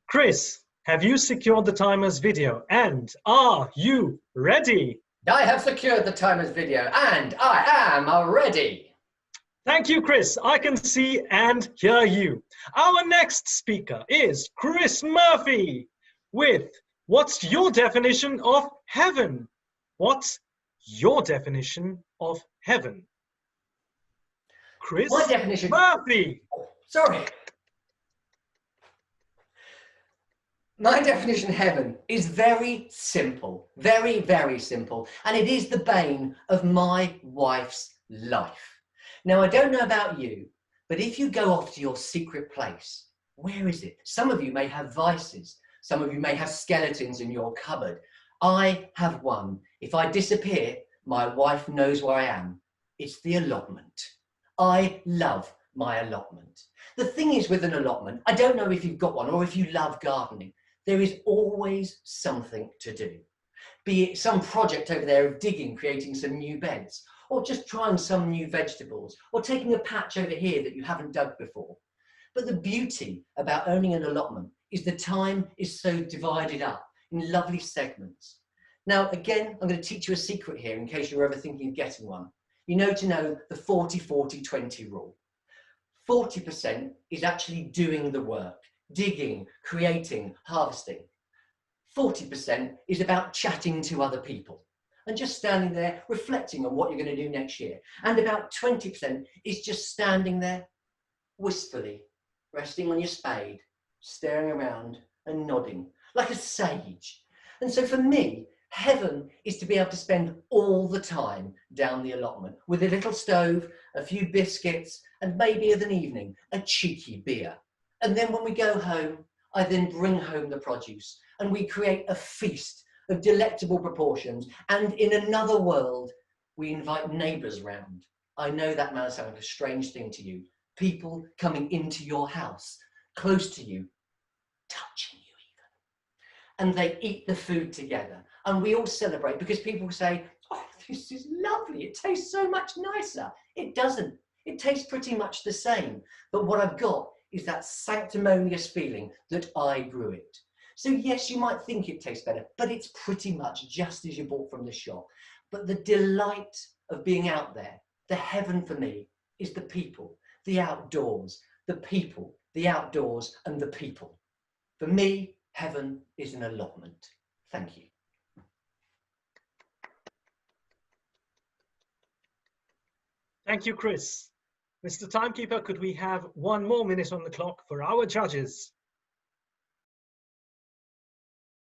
Chris, have you secured the timer's video and are you ready? I have secured the timer's video and I am ready. Thank you, Chris. I can see and hear you. Our next speaker is Chris Murphy with What's Your Definition of Heaven? What's your definition of heaven? Chris My definition... Murphy. Sorry. My definition of heaven is very simple, very, very simple, and it is the bane of my wife's life. Now, I don't know about you, but if you go off to your secret place, where is it? Some of you may have vices. Some of you may have skeletons in your cupboard. I have one. If I disappear, my wife knows where I am. It's the allotment. I love my allotment. The thing is with an allotment, I don't know if you've got one or if you love gardening, there is always something to do. Be it some project over there of digging, creating some new beds, or just trying some new vegetables, or taking a patch over here that you haven't dug before. But the beauty about owning an allotment is the time is so divided up in lovely segments. Now, again, I'm going to teach you a secret here in case you're ever thinking of getting one. You know to know the 40-40-20 rule. 40% is actually doing the work, digging, creating, harvesting. 40% is about chatting to other people and just standing there reflecting on what you're going to do next year. And about 20% is just standing there wistfully, resting on your spade, staring around and nodding like a sage. And so for me, heaven is to be able to spend all the time down the allotment with a little stove, a few biscuits, and maybe of an evening, a cheeky beer. And then when we go home, I then bring home the produce and we create a feast of delectable proportions. And in another world, we invite neighbours round. I know that might sound like a strange thing to you. People coming into your house, close to you, touching you even. And they eat the food together. And we all celebrate because people say, oh, this is lovely. It tastes so much nicer. It doesn't. It tastes pretty much the same. But what I've got is that sanctimonious feeling that I grew it. So yes, you might think it tastes better, but it's pretty much just as you bought from the shop. But the delight of being out there, the heaven for me, is the people, the outdoors, the people, the outdoors and the people. For me, heaven is an allotment. Thank you. Thank you, Chris. Mr. Timekeeper, could we have 1 more minute on the clock for our judges?